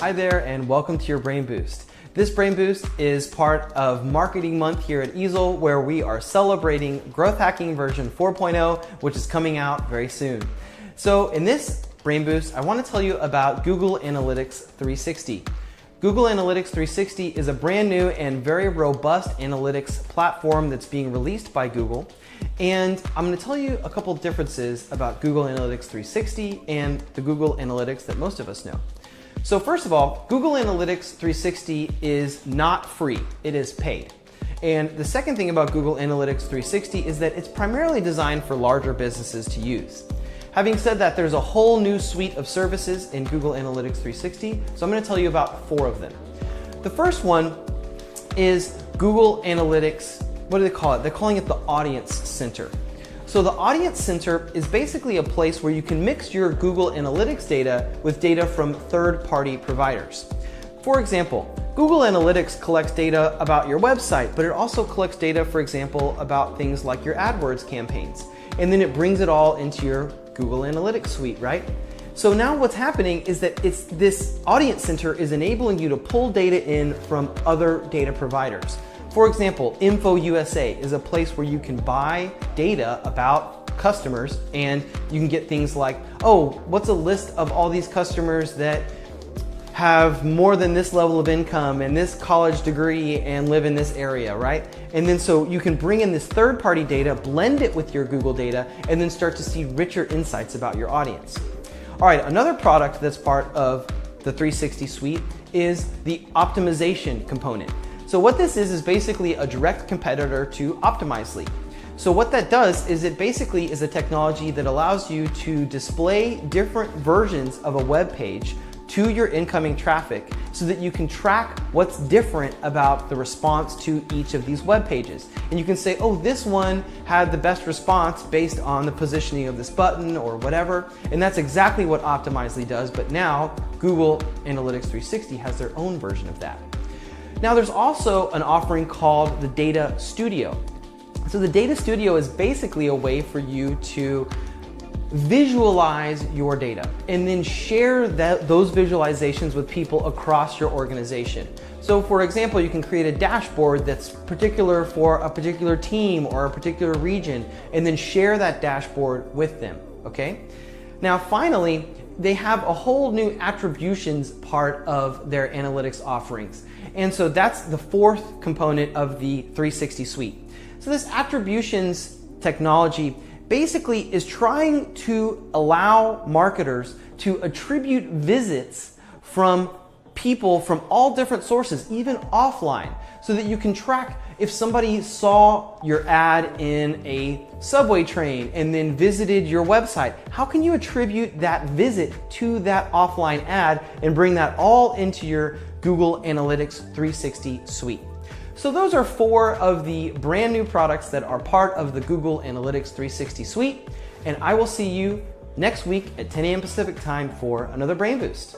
Hi there, and welcome to your Brain Boost. This Brain Boost is part of Marketing Month here at Easel, where we are celebrating Growth Hacking version 4.0, which is coming out very soon. So in this Brain Boost, I want to tell you about Google Analytics 360. Google Analytics 360 is a brand new and very robust analytics platform that's being released by Google. And I'm going to tell you a couple differences about Google Analytics 360 and the Google Analytics that most of us know. So first of all, Google Analytics 360 is not free, it is paid. And the second thing about Google Analytics 360 is that it's primarily designed for larger businesses to use. Having said that, there's a whole new suite of services in Google Analytics 360, so I'm going to tell you about 4 of them. The first one is Google Analytics, what do they call it? They're calling it the Audience Center. So the Audience Center is basically a place where you can mix your Google Analytics data with data from third-party providers. For example, Google Analytics collects data about your website, but it also collects data, for example, about things like your AdWords campaigns. And then it brings it all into your Google Analytics suite, right? So now what's happening is that this Audience Center is enabling you to pull data in from other data providers. For example, Info USA is a place where you can buy data about customers, and you can get things like, oh, what's a list of all these customers that have more than this level of income and this college degree and live in this area, right? And then so you can bring in this third-party data, blend it with your Google data, and then start to see richer insights about your audience. All right, another product that's part of the 360 suite is the optimization component. So what this is basically a direct competitor to Optimizely. So what that does is it basically is a technology that allows you to display different versions of a web page to your incoming traffic so that you can track what's different about the response to each of these web pages. And you can say, oh, this one had the best response based on the positioning of this button or whatever. And that's exactly what Optimizely does, but now Google Analytics 360 has their own version of that. Now there's also an offering called the Data Studio. So the Data Studio is basically a way for you to visualize your data and then share those visualizations with people across your organization. So for example, you can create a dashboard that's particular for a particular team or a particular region and then share that dashboard with them, okay? Now finally, they have a whole new attributions part of their analytics offerings. And so that's the 4th component of the 360 suite. So this attributions technology basically is trying to allow marketers to attribute visits from people from all different sources, even offline, so that you can track if somebody saw your ad in a subway train and then visited your website. How can you attribute that visit to that offline ad and bring that all into your Google Analytics 360 suite? So those are 4 of the brand new products that are part of the Google Analytics 360 suite, and I will see you next week at 10 a.m. Pacific time for another Brain Boost.